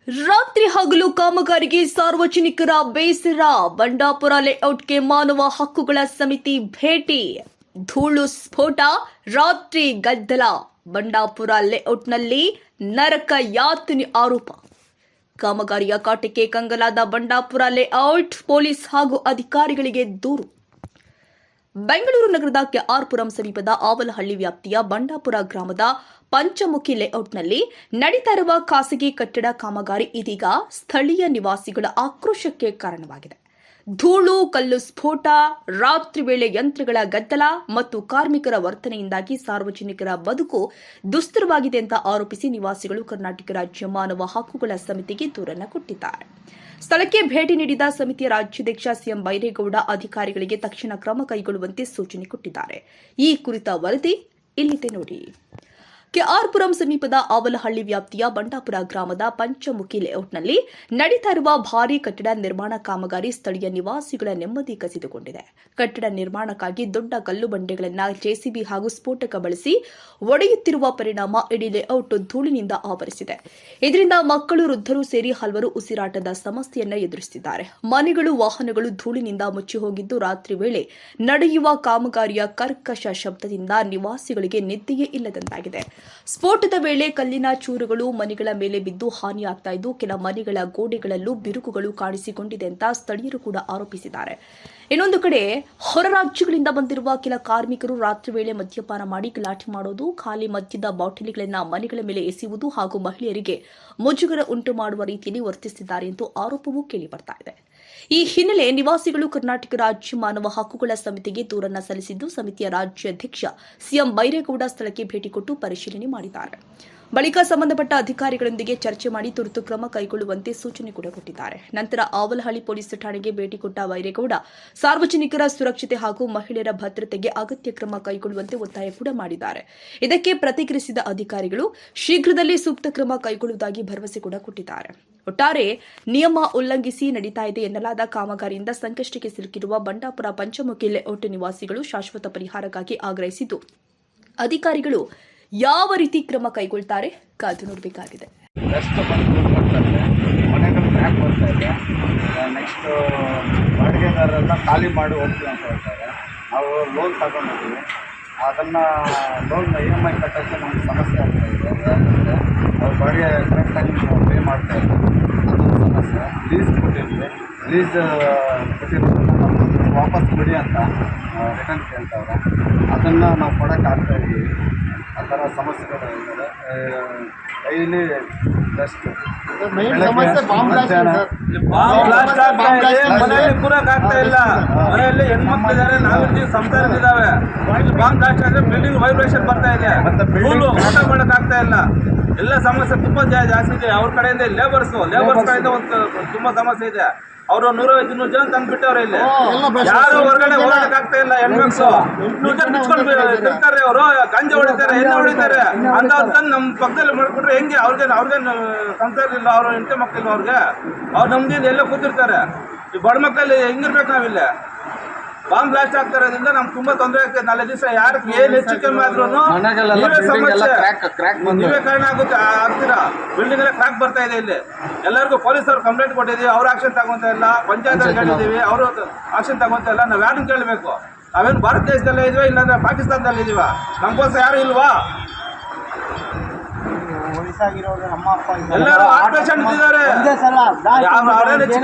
ರಾತ್ರಿ ಹಗಲು ಕಾಮಗಾರಿಗೆ ಸಾರ್ವಜನಿಕರ ಬೇಸರ. ಬಂಡಾಪುರ ಲೇಔಟ್ಗೆ ಮಾನವ ಹಕ್ಕುಗಳ ಸಮಿತಿ ಭೇಟಿ. ಧೂಳು ಸ್ಫೋಟ, ರಾತ್ರಿ ಗದ್ದಲ. ಬಂಡಾಪುರ ಲೇಔಟ್ನಲ್ಲಿ ನರಕ ಯಾತನೆ ಆರೋಪ. ಕಾಮಗಾರಿಯ ಕಾಟಕ್ಕೆ ಕಂಗಲಾದ ಬಂಡಾಪುರ ಲೇಔಟ್ ಪೊಲೀಸ್ ಹಾಗೂ ಅಧಿಕಾರಿಗಳಿಗೆ ದೂರು. ಬೆಂಗಳೂರು ನಗರದ ಕೆಆರ್ ಪುರಂ ಸಮೀಪದ ಆವಲಹಳ್ಳಿ ವ್ಯಾಪ್ತಿಯ ಬಂಡಾಪುರ ಗ್ರಾಮದ ಪಂಚಮುಖಿ ಲೇಔಟ್ನಲ್ಲಿ ನಡೀತಾ ಇರುವ ಖಾಸಗಿ ಕಟ್ಟಡ ಕಾಮಗಾರಿ ಇದೀಗ ಸ್ಥಳೀಯ ನಿವಾಸಿಗಳ ಆಕ್ರೋಶಕ್ಕೆ ಕಾರಣವಾಗಿದೆ. ಧೂಳು, ಕಲ್ಲು ಸ್ಫೋಟ, ರಾತ್ರಿ ವೇಳೆ ಯಂತ್ರಗಳ ಗದ್ದಲ ಮತ್ತು ಕಾರ್ಮಿಕರ ವರ್ತನೆಯಿಂದಾಗಿ ಸಾರ್ವಜನಿಕರ ಬದುಕು ದುಸ್ತರವಾಗಿದೆ ಅಂತ ಆರೋಪಿಸಿ ನಿವಾಸಿಗಳು ಕರ್ನಾಟಕ ರಾಜ್ಯ ಮಾನವ ಹಕ್ಕುಗಳ ಸಮಿತಿಗೆ ದೂರನ್ನು ಕೊಟ್ಟಿದ್ದಾರೆ. ಸ್ಥಳಕ್ಕೆ ಭೇಟಿ ನೀಡಿದ ಸಮಿತಿಯ ರಾಜ್ಯಾಧ್ಯಕ್ಷ ಸಿಎಂ ಬೈರೇಗೌಡ ಅಧಿಕಾರಿಗಳಿಗೆ ತಕ್ಷಣ ಕ್ರಮ ಕೈಗೊಳ್ಳುವಂತೆ ಸೂಚನೆ ಕೊಟ್ಟಿದ್ದಾರೆ. ಈ ಕುರಿತ ವರದಿ ಇಲ್ಲಿದೆ ನೋಡಿ. ಕೆಆರ್ ಪುರಂ ಸಮೀಪದ ಆವಲಹಳ್ಳಿ ವ್ಯಾಪ್ತಿಯ ಬಂಡಾಪುರ ಗ್ರಾಮದ ಪಂಚಮುಖಿ ಲೇಔಟ್ನಲ್ಲಿ ನಡೀತಾ ಇರುವ ಭಾರೀ ಕಟ್ಟಡ ನಿರ್ಮಾಣ ಕಾಮಗಾರಿ ಸ್ಥಳೀಯ ನಿವಾಸಿಗಳ ನೆಮ್ಮದಿ ಕಸಿದುಕೊಂಡಿದೆ. ಕಟ್ಟಡ ನಿರ್ಮಾಣಕ್ಕಾಗಿ ದೊಡ್ಡ ಕಲ್ಲು ಬಂಡೆಗಳನ್ನು ಜೆಸಿಬಿ ಹಾಗೂ ಸ್ಫೋಟಕ ಬಳಸಿ ಒಡೆಯುತ್ತಿರುವ ಪರಿಣಾಮ ಇಡೀ ಲೇಔಟ್ ಧೂಳಿನಿಂದ ಆವರಿಸಿದೆ. ಇದರಿಂದ ಮಕ್ಕಳು, ವೃದ್ಧರು ಸೇರಿ ಹಲವರು ಉಸಿರಾಟದ ಸಮಸ್ಯೆಯನ್ನು ಎದುರಿಸುತ್ತಿದ್ದಾರೆ. ಮನೆಗಳು, ವಾಹನಗಳು ಧೂಳಿನಿಂದ ಮುಚ್ಚಿ ಹೋಗಿದ್ದು, ರಾತ್ರಿ ವೇಳೆ ನಡೆಯುವ ಕಾಮಗಾರಿಯ ಕರ್ಕಶ ಶಬ್ದದಿಂದ ನಿವಾಸಿಗಳಿಗೆ ನಿದ್ದೆಯೇ ಇಲ್ಲದಂತಾಗಿದೆ. ಸ್ಫೋಟದ ವೇಳೆ ಕಲ್ಲಿನ ಚೂರುಗಳು ಮನೆಗಳ ಮೇಲೆ ಬಿದ್ದು ಹಾನಿಯಾಗ್ತಾ ಇದ್ದು, ಕೆಲ ಮನೆಗಳ ಗೋಡೆಗಳಲ್ಲೂ ಬಿರುಕುಗಳು ಕಾಣಿಸಿಕೊಂಡಿದೆ ಅಂತ ಸ್ಥಳೀಯರು ಕೂಡ ಆರೋಪಿಸಿದ್ದಾರೆ. ಇನ್ನೊಂದು ಕಡೆ ಹೊರ ರಾಜ್ಯಗಳಿಂದ ಬಂದಿರುವ ಕೆಲ ಕಾರ್ಮಿಕರು ರಾತ್ರಿ ವೇಳೆ ಮದ್ಯಪಾನ ಮಾಡಿ ಗಲಾಟೆ ಮಾಡೋದು, ಖಾಲಿ ಮದ್ಯದ ಬಾಟಲಿಗಳನ್ನು ಮನೆಗಳ ಮೇಲೆ ಎಸೆಯುವುದು ಹಾಗೂ ಮಹಿಳೆಯರಿಗೆ ಮುಜುಗರ ಉಂಟು ಮಾಡುವ ರೀತಿಯಲ್ಲಿ ವರ್ತಿಸಿದ್ದಾರೆ ಎಂದು ಆರೋಪವೂ ಕೇಳಿಬರ್ತಾ ಇದೆ. ಈ ಹಿನ್ನೆಲೆ ನಿವಾಸಿಗಳು ಕರ್ನಾಟಕ ರಾಜ್ಯ ಮಾನವ ಹಕ್ಕುಗಳ ಸಮಿತಿಗೆ ದೂರನ್ನ ಸಲ್ಲಿಸಿದ್ದು, ಸಮಿತಿಯ ರಾಜ್ಯಾಧ್ಯಕ್ಷ ಸಿಎಂ ಬೈರೇಗೌಡ ಸ್ಥಳಕ್ಕೆ ಭೇಟಿ ಕೊಟ್ಟು ಪರಿಶೀಲನೆ ಮಾಡಿದ್ದಾರೆ. ಬಳಿಕ ಸಂಬಂಧಪಟ್ಟ ಅಧಿಕಾರಿಗಳೊಂದಿಗೆ ಚರ್ಚೆ ಮಾಡಿ ತುರ್ತು ಕ್ರಮ ಕೈಗೊಳ್ಳುವಂತೆ ಸೂಚನೆ ಕೂಡ ಕೊಟ್ಟಿದ್ದಾರೆ. ನಂತರ ಆವಲಹಳ್ಳಿ ಪೊಲೀಸ್ ಠಾಣೆಗೆ ಭೇಟಿ ಕೊಟ್ಟ ಬೈರೇಗೌಡ ಸಾರ್ವಜನಿಕರ ಸುರಕ್ಷತೆ ಹಾಗೂ ಮಹಿಳೆಯರ ಭದ್ರತೆಗೆ ಅಗತ್ಯ ಕ್ರಮ ಕೈಗೊಳ್ಳುವಂತೆ ಒತ್ತಾಯ ಕೂಡ ಮಾಡಿದ್ದಾರೆ. ಇದಕ್ಕೆ ಪ್ರತಿಕ್ರಿಯಿಸಿದ ಅಧಿಕಾರಿಗಳು ಶೀಘ್ರದಲ್ಲೇ ಸೂಕ್ತ ಕ್ರಮ ಕೈಗೊಳ್ಳುವುದಾಗಿ ಭರವಸೆ ಕೂಡ ಕೊಟ್ಟಿದ್ದಾರೆ. ಒಟ್ಟಾರೆ ನಿಯಮ ಉಲ್ಲಂಘಿಸಿ ನಡೀತಾ ಇದೆ ಎನ್ನಲಾದ ಕಾಮಗಾರಿಯಿಂದ ಸಂಕಷ್ಟಕ್ಕೆ ಸಿಲುಕಿರುವ ಬಂಡಾಪುರ ಪಂಚಮುಖಿ ಲೇಔಟ್ ನಿವಾಸಿಗಳು ಶಾಶ್ವತ ಪರಿಹಾರಕ್ಕಾಗಿ ಆಗ್ರಹಿಸಿದ್ದು, ಅಧಿಕಾರಿಗಳು ಯಾವ ರೀತಿ ಕ್ರಮ ಕೈಗೊಳ್ತಾರೆ ಕಾದು ನೋಡಬೇಕಾಗಿದೆ. ಮನೆಗಳು ಬ್ಯಾಕ್ ಬರ್ತಾ ಇದೆ. ನೆಕ್ಸ್ಟ್ ಬಾಡಿಗೆದಾರರೆಲ್ಲ ಖಾಲಿ ಮಾಡಿ ಹೋಗ್ತೀವಿ ಅಂತ ಹೇಳ್ತಾರೆ. ನಾವು ಲೋನ್ ತಗೊಂಡಿದ್ದೀವಿ, ಅದನ್ನು ಲೋನ್ EMI ಕಟ್ಟೋಕ್ಕೆ ನಮ್ಗೆ ಸಮಸ್ಯೆ ಆಗ್ತಾ ಇದೆ. ಯಾಕಂದರೆ ಅವ್ರು ಬಾಡಿಗೆ ಕರೆಕ್ಟಾಗಿ ಪೇ ಮಾಡ್ತಾ ಇದ್ದಾರೆ, ಅದೊಂದು ಸಮಸ್ಯೆ. ಲೀಸ್ ಕೊಟ್ಟಿದ್ವಿ, ಲೀಸ್ ಕೊಟ್ಟಿರೋದನ್ನು ನಾವು ವಾಪಸ್ ಕೊಡಿ ಅಂತ ರಿಟರ್ನ್ ಕೇಳ್ತಾವ್ರೆ. ಅದನ್ನು ನಾವು ಕೊಡೋಕ್ಕಾಗ್ತಾಯಿದ್ದೀವಿ. ಆ ಥರ ಸಮಸ್ಯೆಗಳು ಇದ್ದಾರೆ. ಡೈಲಿ ಬೆಸ್ಟ್ ಮನೆಯಲ್ಲಿ ಕೂರಕ್ ಆಗ್ತಾ ಇಲ್ಲ. ಮನೆಯಲ್ಲಿ ಹೆಣ್ಮಕ್ಳು ಇದ್ದಾರೆ, ನಾವಿದ್ದೀವಿ, ಸಂಸಾರದಿದ್ದಾವೆ. ಬಾಂಬ್ ಬ್ಲಾಸ್ಟ್ ಆದ್ರೆ ಬಿಲ್ಡಿಂಗ್ ವೈಬ್ರೇಷನ್ ಬರ್ತಾ ಇದೆ, ಊಟ ಮಾಡಕ್ ಆಗ್ತಾ ಇಲ್ಲ. ಎಲ್ಲ ಸಮಸ್ಯೆ ತುಂಬಾ ಜಾಸ್ತಿ ಇದೆ. ಅವ್ರ ಕಡೆಯಿಂದ ಲೇಬರ್ಸ್ ಕಡೆಯಿಂದ ಒಂದು ತುಂಬಾ ಸಮಸ್ಯೆ ಇದೆ. ಅವರು 150-200 ಜನ ತಂದ್ಬಿಟ್ಟವ್ರೆ. ಇಲ್ಲಿ ಯಾರು ಹೊರಗಡೆ ಹೋಗಕ್ ಆಗ್ತಾ ಇಲ್ಲ. ಹೆಣ್ಮಕ್ಳು ಬಿಚ್ಕೊಂಡು ಬಿಡ್ತಾರೆ, ಅವರು ಗಂಜೆ ಹೊಡಿತಾರೆ, ಎಣ್ಣೆ ಹೊಡಿತಾರೆ ಅಂತ ತಂದು ನಮ್ಮ ಪಕ್ಕದಲ್ಲಿ ಮಾಡ್ಬಿಟ್ರೆ ಹೆಂಗೆ? ಅವ್ರಿಗೆ ಸಂಸಾರ ಇಲ್ಲ, ಅವ್ರ ಹೆಂಡತಿ ಮಕ್ಕಳಿಲ್ಲ, ಅವ್ರು ನಮ್ದಿಂದ ಎಲ್ಲ ಕೂತಿರ್ತಾರೆ. ಈ ಬಡ ಮಕ್ಕಳಲ್ಲಿ ಹೆಂಗಿರ್ಬೇಕು? ನಾವಿಲ್ಲ ಬಾಂಬ್ ಬ್ಲಾಸ್ಟ್ ಆಗ್ತಾ ಇರೋದ್ರಿಂದ ನಮ್ಗೆ ತುಂಬಾ ತೊಂದರೆ ಆಗ್ತದೆ. 4 ದಿವಸ ಯಾರಿಗೆ ಏನು ಹೆಚ್ಚು ಕಮ್ಮಿ ಆದ್ರೂ ನೀವೇ ಕಾರಣ ಆಗ್ತೀರಾ. ಬಿಲ್ಡಿಂಗ್ ಎಲ್ಲ ಕ್ರ್ಯಾಕ್ ಬರ್ತಾ ಇದೆ. ಇಲ್ಲಿ ಎಲ್ಲರಿಗೂ ಪೊಲೀಸರು ಕಂಪ್ಲೇಂಟ್ ಕೊಟ್ಟಿದ್ದೀವಿ, ಅವ್ರು ಆಕ್ಷನ್ ತಗೊಂತ ಇಲ್ಲ. ಪಂಚಾಯತ್ ಕೇಳಿದ್ದೀವಿ, ಅವರು ಆಕ್ಷನ್ ತಗೊಂತ ಇಲ್ಲ. ನಾವು ಯಾರನ್ನು ಕೇಳಬೇಕು? ನಾವೇನು ಭಾರತ ದೇಶದಲ್ಲೇ ಇದೀವ, ಇಲ್ಲಾಂದ್ರೆ ಪಾಕಿಸ್ತಾನದಲ್ಲಿ ಇದೀವ? ನಮ್ಗೋಸ್ಕರ ಯಾರು ಇಲ್ವಾ? ನಮ್ಮ ಅಪ್ಪ ಎಲ್ಲರೂ ಆಪರೇಷನ್ ಇದ್ದಾರೆ.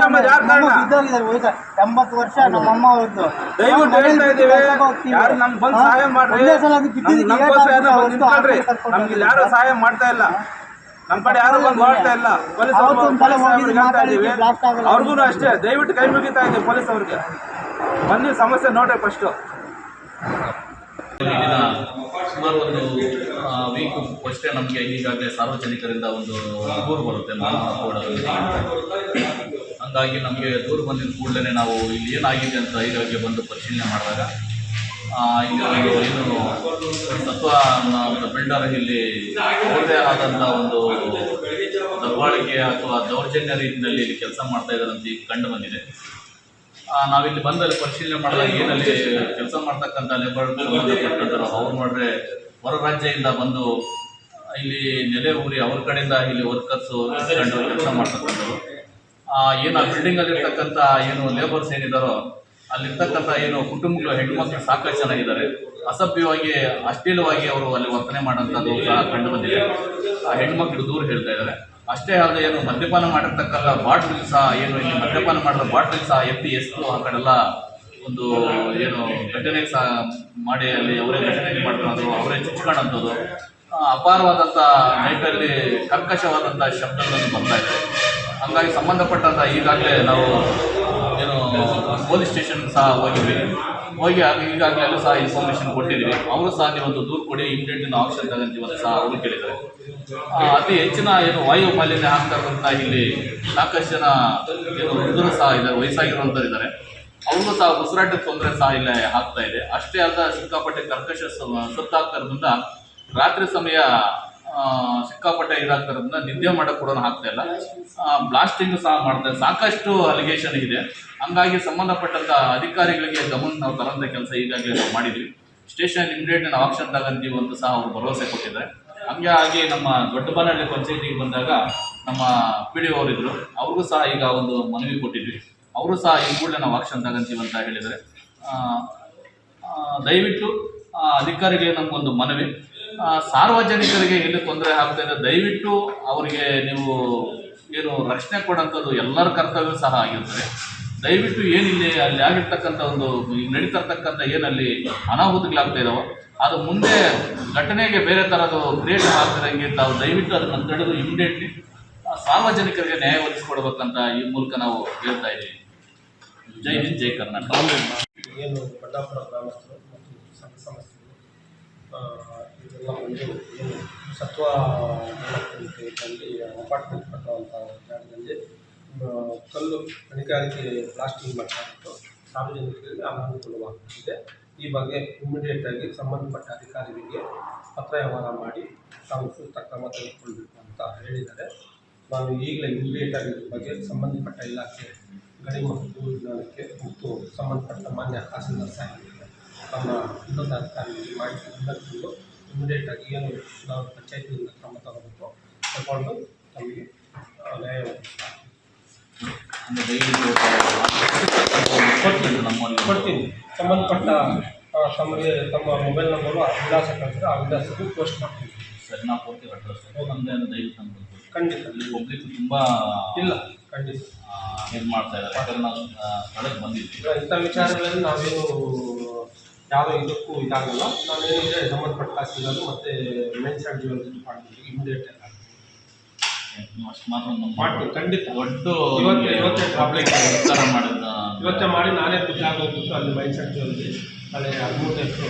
80 ವರ್ಷ ನಮ್ಮಮ್ಮ ಅವ್ರದ್ದು. ದಯವಿಟ್ಟು ಹೇಳ್ತಾ ಇದ್ದೀವಿ, ಯಾರು ನಮ್ಗೆ ಬಂದು ಸಹಾಯ ಮಾಡ್ರಿ. ನಮ್ಗೆ ಯಾರು ಸಹಾಯ ಮಾಡ್ತಾ ಇಲ್ಲ. ನಮ್ಮ ಕಡೆ ಯಾರು ಬಂದು ಹೊರಡ್ತಾ ಇಲ್ಲ. ಪೊಲೀಸ್ ಹೇಳ್ತಾ ಇದ್ದೀವಿ, ಅವ್ರಿಗೂ ಅಷ್ಟೇ ದಯವಿಟ್ಟು ಕೈ ಮುಗಿತಾ ಇದ್ದೀವಿ. ಪೊಲೀಸ್ ಅವ್ರಿಗೆ ಬಂದು ಸಮಸ್ಯೆ ನೋಡ್ರಿ ಫಸ್ಟು. ಸುಮಾರು ಒಂದು ವೀಕ್ ಅಷ್ಟೇ ನಮಗೆ ಈಗಾಗಲೇ ಸಾರ್ವಜನಿಕರಿಂದ ಒಂದು ದೂರು ಬರುತ್ತೆ ಮಾನವ ಹಕ್ಕುಗಳ ಸಮಿತಿಗೆ. ಹಂಗಾಗಿ ನಮಗೆ ದೂರು ಬಂದಿದ್ದ ಕೂಡಲೇ ನಾವು ಇಲ್ಲಿ ಏನಾಗಿದೆ ಅಂತ ಈಗಾಗಲೇ ಬಂದು ಪರಿಶೀಲನೆ ಮಾಡಿದಾಗ ಇಲ್ಲಿ ಏನು ಸತ್ವ ಬಿಲ್ಡರ್ ಇಲ್ಲಿ ಅವ್ರದೇ ಆದಂಥ ಒಂದು ದಬ್ಬಾಳಿಕೆ ಅಥವಾ ದೌರ್ಜನ್ಯ ರೀತಿಯಲ್ಲಿ ಇಲ್ಲಿ ಕೆಲಸ ಮಾಡ್ತಾ ಇದ್ದಾರೆ ಅಂತ ಈಗ ಕಂಡು ಬಂದಿದೆ. ನಾವಿಲ್ಲಿ ಬಂದಲ್ಲಿ ಪರಿಶೀಲನೆ ಮಾಡಿದಾಗ ಏನಲ್ಲಿ ಕೆಲಸ ಮಾಡ್ತಕ್ಕಂಥ ಲೇಬರ್ ಸಂಬಂಧಪಟ್ಟಂಥ ಅವ್ರು ನೋಡ್ರೆ ಹೊರ ರಾಜ್ಯದಿಂದ ಬಂದು ಇಲ್ಲಿ ನೆಲೆ ಊರಿ ಅವ್ರ ಕಡೆಯಿಂದ ಇಲ್ಲಿ ವರ್ಕರ್ಸು ಇಟ್ಕೊಂಡು ಕೆಲಸ ಮಾಡ್ತಕ್ಕಂಥವ್ರು. ಏನು ಆ ಬಿಲ್ಡಿಂಗಲ್ಲಿ ಇರ್ತಕ್ಕಂಥ ಏನು ಲೇಬರ್ಸ್ ಏನಿದ್ದಾರೋ ಅಲ್ಲಿರ್ತಕ್ಕಂಥ ಏನು ಕುಟುಂಬಗಳು ಹೆಣ್ಮಕ್ಳು ಸಾಕಷ್ಟು ಜನ ಇದ್ದಾರೆ. ಅಸಭ್ಯವಾಗಿ ಅಶ್ಲೀಲವಾಗಿ ಅವರು ಅಲ್ಲಿ ವರ್ತನೆ ಮಾಡೋಂಥದ್ದು ಸಹ ಕಂಡು ಬಂದಿದೆ. ಆ ಹೆಣ್ಮಕ್ಳು ದೂರ ಹೇಳ್ತಾ ಇದ್ದಾರೆ. ಅಷ್ಟೇ ಅಲ್ಲದೆ ಏನು ಮದ್ಯಪಾನ ಮಾಡಿರ್ತಕ್ಕಂಥ ಬಾಟ್ಲ್ ಸಹ ಏನು ಇಲ್ಲಿ ಮದ್ಯಪಾನ ಮಾಡಿದ ಬಾಟ್ಲ್ ಸಹ ಎತ್ತು ಆ ಕಡೆಲ್ಲ ಒಂದು ಏನು ಘಟನೆ ಸಹ ಮಾಡಿ ಅಲ್ಲಿ ಅವರೇ ಘಟನೆ ಮಾಡ್ಕೊಳ್ಳೋದು, ಅವರೇ ಚುಚ್ಕೊಳ್ಳೋಂಥದ್ದು, ಅಪಾರವಾದಂಥ ನೈಟಲ್ಲಿ ಕರ್ಕಶವಾದಂಥ ಶಬ್ದಗಳನ್ನು ಬರ್ತಾ ಇದೆ. ಹಂಗಾಗಿ ಸಂಬಂಧಪಟ್ಟಂಥ ಈಗಾಗಲೇ ನಾವು ಏನು ಪೊಲೀಸ್ ಸ್ಟೇಷನ್ಗೆ ಸಹ ಹೋಗಿ ಈಗಾಗಲೇ ಎಲ್ಲೂ ಸಹ ಇನ್ಫಾರ್ಮೇಷನ್ ಕೊಟ್ಟಿದ್ದೀವಿ. ಅವರು ಸಹ ನೀವೊಂದು ದೂರು ಕೊಡಿ, ಇಮಿಡಿಯೇಟ್ ಆಕ್ಷನ್ ತಗೊಂತೀವಿ ಅಂತ ಸಹ ಅವರು ಕೇಳಿದ್ದಾರೆ. ಅತಿ ಹೆಚ್ಚಿನ ಏನು ವಾಯು ಮಾಲಿನ್ಯ ಆಗ್ತಾ ಇರುವಂಥ ಇಲ್ಲಿ ಸಾಕಷ್ಟು ಜನ ಏನು ವೃದ್ಧರು ಸಹ ಇದ್ದಾರೆ, ವಯಸ್ಸಾಗಿರುವಂಥವ್ರು ಇದ್ದಾರೆ. ಅವ್ರಿಗೂ ಸಹ ಉಸಿರಾಟದ ತೊಂದರೆ ಸಹ ಇಲ್ಲ ಆಗ್ತಾ ಇದೆ. ಅಷ್ಟೇ ಅಲ್ಲದೆ ಸಿಕ್ಕಾಪಟ್ಟೆ ಕರ್ಕಶ ಸುತ್ತಾಗ್ತಾ ಇರೋದ್ರಿಂದ ರಾತ್ರಿ ಸಮಯ ಸಿಕ್ಕಾಪಟ್ಟೆ ಇದಾಗ್ತಾ ಇರೋದ್ರಿಂದ ನಿದ್ದೆ ಮಾಡೋಕ್ಕೆ ಕೂಡ ಆಗ್ತಾ ಇಲ್ಲ. ಬ್ಲಾಸ್ಟಿಂಗ್ ಸಹ ಮಾಡ್ತಾರೆ. ಸಾಕಷ್ಟು ಅಲಿಗೇಷನ್ ಇದೆ. ಹಂಗಾಗಿ ಸಂಬಂಧಪಟ್ಟಂಥ ಅಧಿಕಾರಿಗಳಿಗೆ ಗಮನ ನಾವು ತರಂಥ ಕೆಲಸ ಈಗಾಗಲೇ ನಾವು ಮಾಡಿದ್ವಿ. ಸ್ಟೇಷನ್ ಇಮಿಡಿಯೇಟ್ ನಾವು ಆಕ್ಷನ್ ತಗೊಂತೀವಿ ಅಂತ ಸಹ ಅವರು ಭರವಸೆ ಕೊಟ್ಟಿದ್ದಾರೆ. ಹಂಗಾಗಿ ನಮ್ಮ ದೊಡ್ಡಬನಹಳ್ಳಿ ಪಂಚಾಯತಿಗೆ ಬಂದಾಗ ನಮ್ಮ PDO ಅವರಿದ್ದರು, ಅವ್ರಿಗೂ ಸಹ ಈಗ ಒಂದು ಮನವಿ ಕೊಟ್ಟಿದ್ವಿ. ಅವರು ಸಹ ಈ ಕೂಡಲೇ ನಾವು ಆಕ್ಷನ್ ತಗೊಂತೀವಿ ಅಂತ ಹೇಳಿದ್ದಾರೆ. ದಯವಿಟ್ಟು ಅಧಿಕಾರಿಗಳಿಗೆ ನಮಗೊಂದು ಮನವಿ, ಸಾರ್ವಜನಿಕರಿಗೆ ಎಲ್ಲಿ ತೊಂದರೆ ಆಗ್ತಾ ಇದೆ ದಯವಿಟ್ಟು ಅವರಿಗೆ ನೀವು ಏನು ರಕ್ಷಣೆ ಕೊಡೋಂಥದ್ದು ಎಲ್ಲರ ಕರ್ತವ್ಯ ಸಹ ಆಗಿರ್ತದೆ. ದಯವಿಟ್ಟು ಏನಿಲ್ಲಿ ಅಲ್ಲಿ ಆಗಿರ್ತಕ್ಕಂಥ ಒಂದು ನಡೀತಕ್ಕಂಥ ಏನಲ್ಲಿ ಅನಾಹುತಗಳಾಗ್ತಾ ಇದ್ದಾವೋ ಅದು ಮುಂದೆ ಘಟನೆಗೆ ಬೇರೆ ಥರದ್ದು ಕ್ರಿಯೇಟ್ ಆಗ್ತಿದಂಗೆ ತಾವು ದಯವಿಟ್ಟು ಅದನ್ನು ತಡೆದು ಇಮಿಡಿಯೇಟ್ಲಿ ಸಾರ್ವಜನಿಕರಿಗೆ ನ್ಯಾಯ ಒದಗಿಸ್ಕೊಡ್ಬೇಕಂತ ಈ ಮೂಲಕ ನಾವು ಹೇಳ್ತಾ ಇದ್ದೀವಿ. ಜೈ ಹಿಂದ್, ಜೈ ಕರ್ನಾಟಕ. ಏನು ಬಂಡಾಪುರ ಗ್ರಾಮಸ್ಥರು ಮತ್ತು ಸಂಘ ಸಂಸ್ಥೆಗಳು ಇದೆಲ್ಲ ಒಂದು ಏನು ಸತ್ವ ಡೆವಲಪ್ಮೆಂಟಲ್ಲಿ ಅಪಾರ್ಟ್ಮೆಂಟ್ ಕಟ್ಟುವಂಥ ಜಾಗದಲ್ಲಿ ಕಲ್ಲು ಗಣಿಗಾರಿಕೆ ಬ್ಲಾಸ್ಟಿಂಗ್ ಮಾಡ್ತಾಯಿತ್ತು. ಸಾರ್ವಜನಿಕರಿಗೆ ಅನಾನುಕೂಲವಾಗುತ್ತಿದೆ. ಈ ಬಗ್ಗೆ ಇಮಿಡಿಯೇಟಾಗಿ ಸಂಬಂಧಪಟ್ಟ ಅಧಿಕಾರಿಗಳಿಗೆ ಪತ್ರ ವ್ಯವಹಾರ ಮಾಡಿ ತಾವು ಸೂಕ್ತ ಕ್ರಮ ತೆಗೆದುಕೊಳ್ಬೇಕು ಅಂತ ಹೇಳಿದ್ದಾರೆ. ನಾನು ಈಗಲೇ ಇಮಿಡಿಯೇಟಾಗಿ ಇದ್ರ ಬಗ್ಗೆ ಸಂಬಂಧಪಟ್ಟ ಇಲಾಖೆ ಗಣಿ ಮತ್ತು ಭೂ ವಿಜ್ಞಾನಕ್ಕೆ ಮತ್ತು ಸಂಬಂಧಪಟ್ಟ ಮಾನ್ಯ ತಹಸೀಲ್ದಾರ್ ಸಾಹೇಬರಿಗೆ ನಮ್ಮ ಉನ್ನತ ಅಧಿಕಾರಿಗಳಿಗೆ ಮಾಹಿತಿ ತಂದು ಇಮಿಡಿಯೇಟಾಗಿ ಏನು ನಾವು ಪಂಚಾಯತಿಯಿಂದ ಕ್ರಮ ತಗೋಬೇಕು ತಗೊಂಡು ತಮಗೆ ನ್ಯಾಯ ಕೊಡ್ತೀನಿ. ಸಂಬಂಧಪಟ್ಟ ತಮಗೆ ತಮ್ಮ ಮೊಬೈಲ್ ನಂಬರು ವಿಳಾಸ ಕಳಿಸಿದ್ರೆ ಆ ವಿಳಾಸಕ್ಕೆ ಪೋಸ್ಟ್ ಮಾಡ್ತೀನಿ. ಸರ್, ನಾವು ಕೊಡ್ತೀವಿ ಅಡ್ರೆಸ್. ನಮ್ಮದೇ ದಯವಿಟ್ಟು ನಮ್ಗೆ ಖಂಡಿತ ಪಬ್ಲಿಕ್ ತುಂಬ ಇಲ್ಲ ಖಂಡಿತ ಇದು ಮಾಡ್ತಾ ಇದ್ದಾರೆ. ಯಾಕಂದರೆ ನಾವು ಸ್ಥಳಕ್ಕೆ ಬಂದಿದ್ವಿ. ಇಂಥ ವಿಚಾರಗಳಲ್ಲಿ ನಾವೇನು ಯಾವ ಇದಕ್ಕೂ ಇದಾಗಲ್ಲ. ನಾವೇನಿದೆ ಸಂಬಂಧಪಟ್ಟ ತಹಸೀಲ್ದಾರ್ ಮತ್ತು ಮೈನ್ಸ್ ಆ್ಯಂಡ್ ಜ್ಯುವೆಲರಿ ಡಿಪಾರ್ಟ್ಮೆಂಟ್ಗೆ ಇಮಿಡಿಯೇಟ್ ಅಷ್ಟು ಮಾತ್ರ ಮಾಡ್ತೀವಿ. ಖಂಡಿತ ದೊಡ್ಡ ಇವತ್ತೇ ಪಬ್ಲಿಕ್ ವಿಚಾರ ಮಾಡಿದ ಇವತ್ತೇ ಮಾಡಿ ನಾನೇ ಖುಷಿ ಆಗೋಗ್ಬಿಟ್ಟು ಅಲ್ಲಿ ಮೈನ್ಸ್ ಆ್ಯಂಡ್ ಜ್ಯುವೆಲರಿ ಅಲ್ಲಿ 13 ಹೆಸರು